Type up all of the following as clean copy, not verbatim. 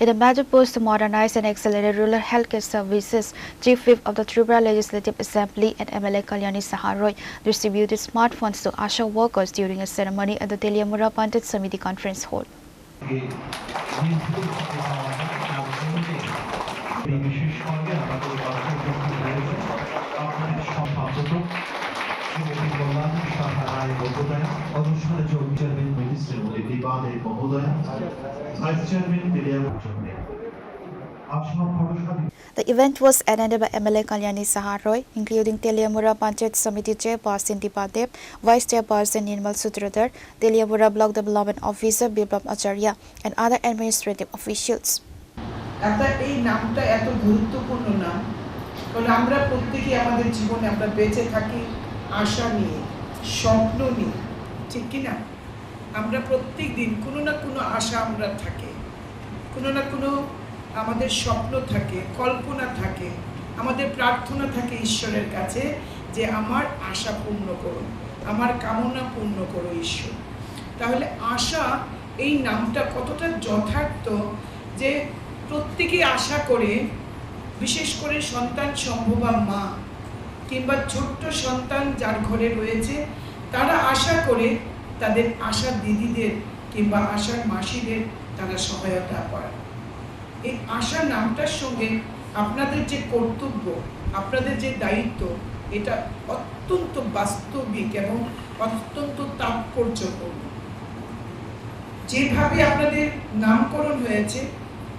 In a major push to modernize and accelerate rural healthcare services, Chief Whip of the Tripura Legislative Assembly and MLA Kalyani Saharoy distributed smartphones to ASHA workers during a ceremony at the Teliamura Pandit Samiti Conference Hall. The event was attended by MLA Kalyani Saharoy, including Teliamura Panchayat Samiti Chairperson Dipadev, Vice Chairperson Nirmal Sutradhar, Teliamura Block Development Officer Biplab Acharya, and other administrative officials. এই নামটা এত গুরুত্বপূর্ণ নাম কারণ আমরা প্রত্যেকই আমাদের জীবনে আমরা বেঁচে থাকি আশা নিয়ে স্বপ্ন নিয়ে ঠিক কি না আমরা প্রত্যেক দিন কোনো না কোনো আশা আমরা থাকে কোনো না কোনো আমাদের স্বপ্ন থাকে কল্পনা থাকে আমাদের প্রার্থনা থাকে ঈশ্বরের কাছে যে আমার আশা পূর্ণ করুন আমার কামনা পূর্ণ করো ঈশ্বর তাহলে আশা এই নামটা কতটা যথার্থ যে প্রত্যেকেই আশা করে বিশেষ করে সন্তান সম্ভবা মা কিংবা ছোট্ট সন্তান যার ঘরে রয়েছে তারা আশা করে তাদের আশার দিদিদের কিংবা আশার মাসিদের তারা সহায়তা করে এই আশা নামটার সঙ্গে আপনাদের যে কর্তব্য আপনাদের যে দায়িত্ব এটা অত্যন্ত বাস্তবিক এবং অত্যন্ত তাৎপর্যপূর্ণ যেভাবে আপনাদের নামকরণ হয়েছে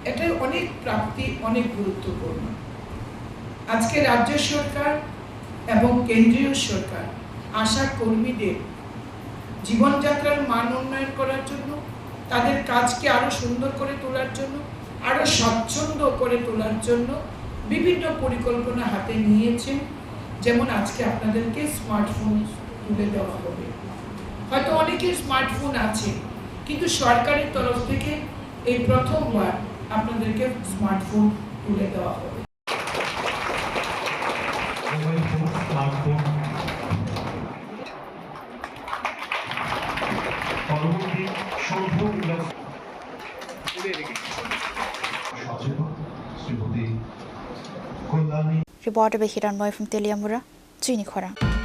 এটা অনেক প্রাপ্তি অনেক গুরুত্বপূর্ণ আজকে রাজ্য সরকার এবং কেন্দ্রীয় সরকার আশা কর্মীদের জীবনযাত্রার মান উন্নয়ন করার জন্য তাদের কাজকে আরো সুন্দর করে তোলার জন্য আরো স্বচ্ছন্দ করে তোলার জন্য বিভিন্ন পরিকল্পনা হাতে নিয়েছেন যেমন আজকে আপনাদেরকে স্মার্টফোন তুলে দেওয়া হবে হয়তো অনেকের স্মার্টফোন আছে কিন্তু সরকারের তরফ থেকে এই প্রথমবার আপনাদেরকে স্মার্টফোন তুলে দেওয়া হবে Reporter by Hiranmoy from Teliamura, Chini Khora.